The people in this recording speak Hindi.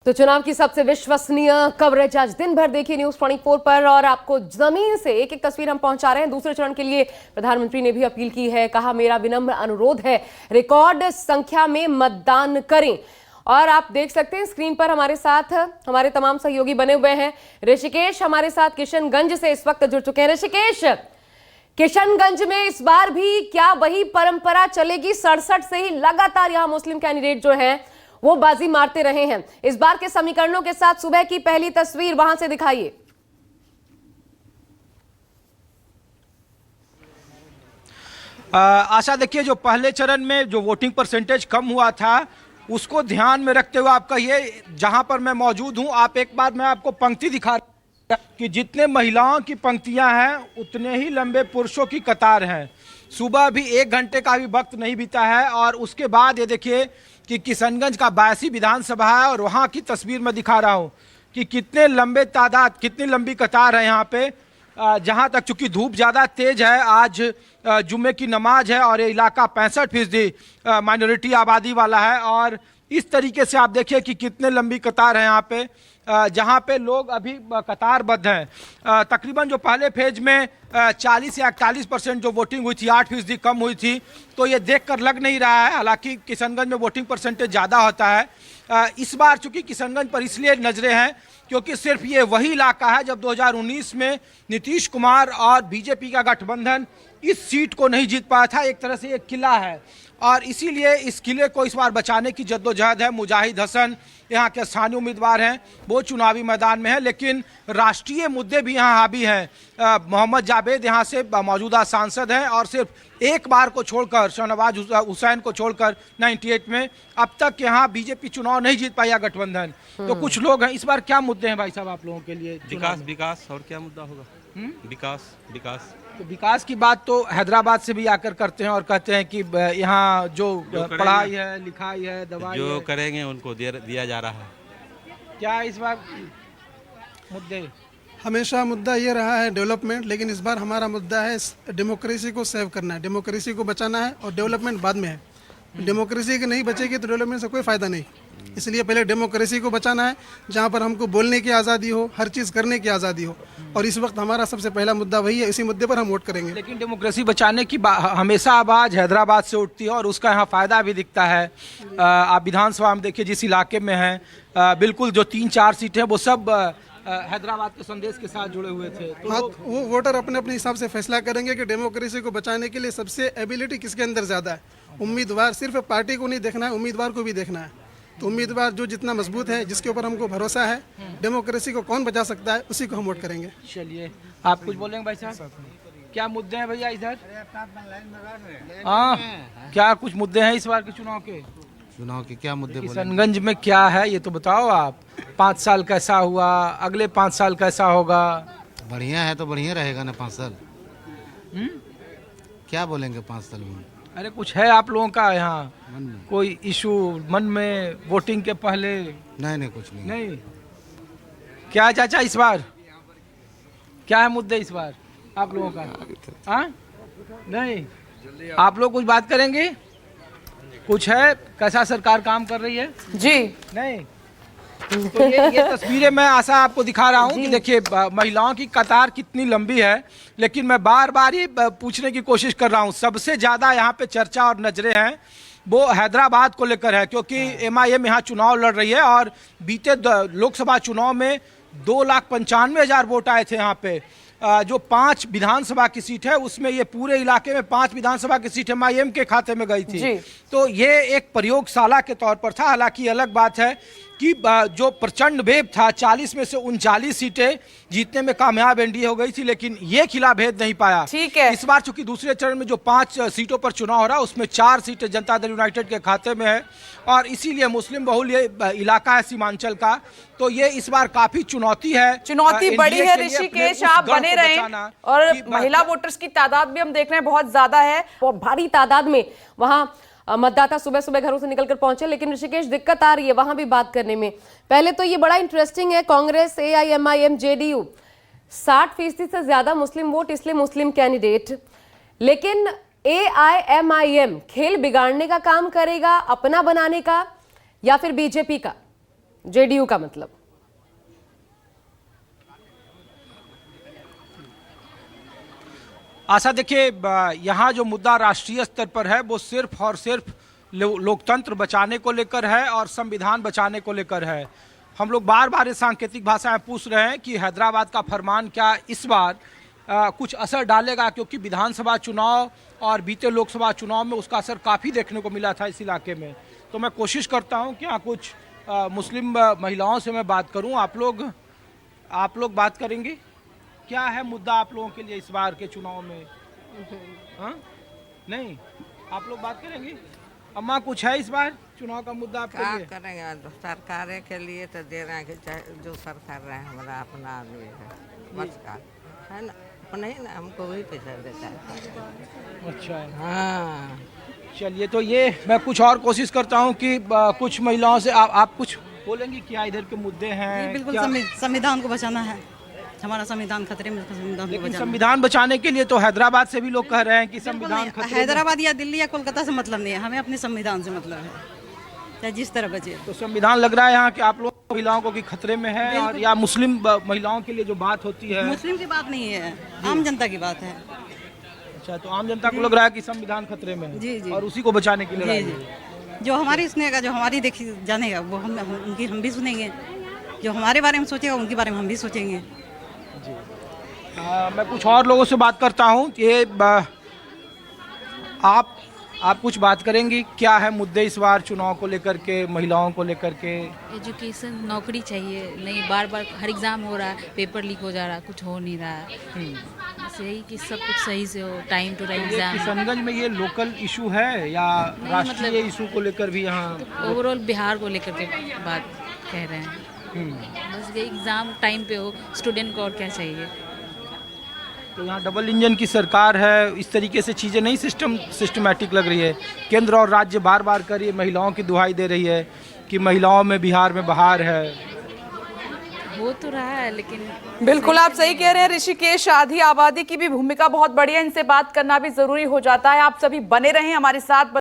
तो चुनाव की सबसे विश्वसनीय कवरेज आज दिन भर देखिए न्यूज 24 पर और आपको जमीन से एक एक तस्वीर हम पहुंचा रहे हैं। दूसरे चरण के लिए प्रधानमंत्री ने भी अपील की है, कहा मेरा विनम्र अनुरोध है रिकॉर्ड संख्या में मतदान करें। और आप देख सकते हैं स्क्रीन पर हमारे साथ हमारे तमाम सहयोगी बने हुए हैं। ऋषिकेश हमारे साथ किशनगंज से इस वक्त जुड़ चुके हैं। ऋषिकेश, किशनगंज में इस बार भी क्या वही परंपरा चलेगी? 67 से ही लगातार यहां मुस्लिम कैंडिडेट जो हैं वो बाजी मारते रहे हैं। इस बार के समीकरणों के साथ सुबह की पहली तस्वीर वहां से दिखाइए। आशा, देखिए जो पहले चरण में जो वोटिंग परसेंटेज कम हुआ था उसको ध्यान में रखते हुए आप कहिए, जहां पर मैं मौजूद हूं, आप एक बार मैं आपको पंक्ति दिखा कि जितने महिलाओं की पंक्तियां हैं उतने ही लंबे पुरुषों की कतार हैं। सुबह भी 1 घंटे का भी वक्त नहीं बीता है और उसके बाद ये देखिए कि किशनगंज का 82 विधानसभा है और वहाँ की तस्वीर मैं दिखा रहा हूँ कि कितने लंबे तादाद, कितनी लंबी कतार है यहाँ पे। जहाँ तक चूँकि धूप ज़्यादा तेज है, आज जुम्मे की नमाज है और ये इलाका 65% माइनॉरिटी आबादी वाला है और इस तरीके से आप देखिए कि कितने लंबी कतार है यहाँ पे, जहाँ पे लोग अभी कतारबद्ध हैं। तकरीबन जो पहले फेज में 40 या 41% जो वोटिंग हुई थी, 8% कम हुई थी, तो ये देखकर लग नहीं रहा है। हालांकि किशनगंज में वोटिंग परसेंटेज ज़्यादा होता है। इस बार चूंकि किशनगंज पर इसलिए नजरें हैं क्योंकि सिर्फ ये वही इलाका है जब 2019 में नीतीश कुमार और बीजेपी का गठबंधन इस सीट को नहीं जीत पाया था। एक तरह से ये किला है और इसीलिए इस किले को इस बार बचाने की जद्दोजहद है। मुजाहिद हसन यहाँ के स्थानीय उम्मीदवार हैं, वो चुनावी मैदान में है, लेकिन राष्ट्रीय मुद्दे भी यहाँ हावी हैं। मोहम्मद जावेद यहाँ से मौजूदा सांसद हैं और सिर्फ एक बार को छोड़कर, शहनवाज हुसैन को छोड़कर 98 में अब तक यहाँ बीजेपी चुनाव नहीं जीत पाया गठबंधन। तो कुछ लोग हैं, इस बार क्या मुद्दे हैं भाई साहब आप लोगों के लिए? विकास और क्या मुद्दा होगा? विकास तो विकास की बात तो हैदराबाद से भी आकर करते हैं और कहते हैं कि यहाँ जो पढ़ाई है, लिखाई है, दवाई जो है, करेंगे उनको दिया जा रहा है। क्या इस बार मुद्दे? हमेशा मुद्दा ये रहा है डेवलपमेंट, लेकिन इस बार हमारा मुद्दा है डेमोक्रेसी को सेव करना है, डेमोक्रेसी को बचाना है और डेवलपमेंट बाद में है। डेमोक्रेसी की नहीं बचेगी तो डेवलपमेंट से कोई फ़ायदा नहीं। इसलिए पहले डेमोक्रेसी को बचाना है, जहाँ पर हमको बोलने की आज़ादी हो, हर चीज़ करने की आज़ादी हो, और इस वक्त हमारा सबसे पहला मुद्दा वही है। इसी मुद्दे पर हम वोट करेंगे। लेकिन डेमोक्रेसी बचाने की हमेशा आवाज़ हैदराबाद से उठती है और उसका यहाँ फ़ायदा भी दिखता है। आप विधानसभा में देखिए जिस इलाके में हैं, बिल्कुल जो 3-4 सीटें वो सब हैदराबाद के संदेश के साथ जुड़े हुए थे। तो हाँ, वो वोटर अपने अपने हिसाब से फैसला करेंगे कि डेमोक्रेसी को बचाने के लिए सबसे एबिलिटी किसके अंदर ज़्यादा है। उम्मीदवार, सिर्फ पार्टी को नहीं देखना है, उम्मीदवार को भी देखना है। तो उम्मीदवार जो जितना मजबूत है, जिसके ऊपर हमको भरोसा है, डेमोक्रेसी को कौन बचा सकता है, उसी को हम वोट करेंगे। चलिए, आप कुछ बोलेंगे भाई साहब? क्या मुद्दे हैं भैया इधर? हाँ, क्या कुछ मुद्दे हैं इस बार के चुनाव के? चुनाव के क्या मुद्दे? किशनगंज में क्या है ये तो बताओ आप। 5 साल कैसा हुआ, अगले 5 साल कैसा होगा? बढ़िया है तो बढ़िया रहेगा ना 5 साल। क्या बोलेंगे 5 साल में? अरे कुछ है आप लोगों का यहाँ मन में कोई इशू मन में वोटिंग के पहले? नहीं, कुछ नहीं। नहीं। क्या चाचा इस बार क्या है मुद्दे इस बार आप लोगों का? हाँ, नहीं। आप लोग कुछ बात करेंगे? कुछ है? कैसा सरकार काम कर रही है? जी नहीं। तो ये तस्वीरें मैं आशा आपको दिखा रहा हूँ कि देखिए महिलाओं की कतार कितनी लंबी है। लेकिन मैं बार बार ये पूछने की कोशिश कर रहा हूँ, सबसे ज़्यादा यहाँ पे चर्चा और नजरें हैं वो हैदराबाद को लेकर है, क्योंकि MIM यहाँ चुनाव लड़ रही है और बीते लोकसभा चुनाव में 2,95,000 वोट आए थे यहाँ पे। जो 5 विधानसभा की सीट है उसमें ये पूरे इलाके में 5 विधानसभा की सीट MIM के खाते में गई थी। तो ये एक प्रयोगशाला के तौर पर था। हालांकि अलग बात है कि जो प्रचंड वेव था, 40 में से 39 सीटें जीतने में कामयाब NDA हो गई थी, लेकिन ये खिला भेद नहीं पाया। ठीक है। इस बार चूंकि दूसरे चरण में जो 5 सीटों पर चुनाव हो रहा है उसमें 4 सीटें जनता दल यूनाइटेड के खाते में है और इसीलिए मुस्लिम बहुल ये इलाका है सीमांचल का, तो ये इस बार काफी चुनौती है। चुनौती बड़ी है ऋषिकेश, आप बने रहें। और महिला वोटर्स की तादाद भी हम देख रहे हैं बहुत ज्यादा है, बहुत भारी तादाद में वहां मतदाता सुबह सुबह घरों से निकलकर पहुंचे। लेकिन ऋषिकेश दिक्कत आ रही है वहां भी बात करने में। पहले तो ये बड़ा इंटरेस्टिंग है, कांग्रेस, AIMIM, JDU 60% से ज्यादा मुस्लिम वोट, इसलिए मुस्लिम कैंडिडेट। लेकिन AIMIM खेल बिगाड़ने का काम करेगा, अपना बनाने का, या फिर बीजेपी का? जेडीयू का मतलब। आशा देखिए, यहाँ जो मुद्दा राष्ट्रीय स्तर पर है वो सिर्फ और सिर्फ लोकतंत्र बचाने को लेकर है और संविधान बचाने को लेकर है। हम लोग बार बार ये सांकेतिक भाषा में पूछ रहे हैं कि हैदराबाद का फरमान क्या इस बार कुछ असर डालेगा, क्योंकि विधानसभा चुनाव और बीते लोकसभा चुनाव में उसका असर काफ़ी देखने को मिला था इस इलाके में। तो मैं कोशिश करता हूँ कि यहाँ कुछ मुस्लिम महिलाओं से मैं बात करूँ। आप लोग बात करेंगे, क्या है मुद्दा आप लोगों के लिए इस बार के चुनाव में? हाँ, नहीं, आप लोग बात करेंगे। अम्मा, कुछ है इस बार चुनाव का मुद्दा आपके क्या लिए? करेंगे, सरकार के लिए तो दे रहे हैं कि चाहे जो सरकार रहे हमारा अपना आदमी है, बस का है ना, अपना ही ना, हमको वही पैसा देता है। अच्छा, हाँ, चलिए, तो ये मैं कुछ और कोशिश करता हूँ कि कुछ महिलाओं से आप कुछ बोलेंगी, क्या इधर के मुद्दे हैं? बिल्कुल क्या? संविधान को बचाना है, हमारा संविधान खतरे में, संविधान को लेकिन बचाना। संविधान बचाने के लिए तो हैदराबाद से भी लोग कह रहे हैं कि संविधान खतरे में। हैदराबाद या दिल्ली या कोलकाता से मतलब नहीं है, हमें अपने संविधान से मतलब है, चाहे जिस तरह बचे। तो संविधान लग रहा है यहाँ कि आप लोग महिलाओं को कि खतरे में है, और या मुस्लिम महिलाओं के लिए जो बात होती है? मुस्लिम की बात नहीं है, आम जनता की बात है। अच्छा, तो आम जनता को लग रहा है कि संविधान खतरे में है, जी, जी। और उसी को बचाने के लिए जी लड़ाई जी, है। जो हमारी सुनेगा, जो हमारी देखी जानेगा, वो उनकी हम भी सुनेंगे, जो हमारे बारे में सोचेगा उनके बारे में हम भी सोचेंगे। मैं कुछ और लोगों से बात करता हूँ। ये आप कुछ बात करेंगी, क्या है मुद्दे इस बार चुनाव को लेकर के, महिलाओं को लेकर के? एजुकेशन, नौकरी चाहिए, नहीं बार बार हर एग्ज़ाम हो रहा है, पेपर लीक हो जा रहा है, कुछ हो नहीं रहा है। बस यही कि सब कुछ सही से हो, टाइम टू टाइम ये एग्ज़ाम। किशनगंज में ये लोकल इशू है या राष्ट्रीय मतलब इशू को लेकर भी यहाँ? ओवरऑल बिहार को लेकर के बात कह रहे हैं। बस ये एग्ज़ाम टाइम पे हो, स्टूडेंट को और क्या चाहिए। तो यहाँ डबल इंजन की सरकार है, इस तरीके से चीज़ें नहीं सिस्टमैटिक लग रही है। केंद्र और राज्य बार बार कर ये महिलाओं की दुहाई दे रही है कि महिलाओं में बिहार में बहार है। हो तो रहा है, लेकिन बिल्कुल आप सही कह रहे हैं ऋषिकेश, आधी आबादी की भी भूमिका बहुत बड़ी है, इनसे बात करना भी जरूरी हो जाता है। आप सभी बने रहें हमारे साथ।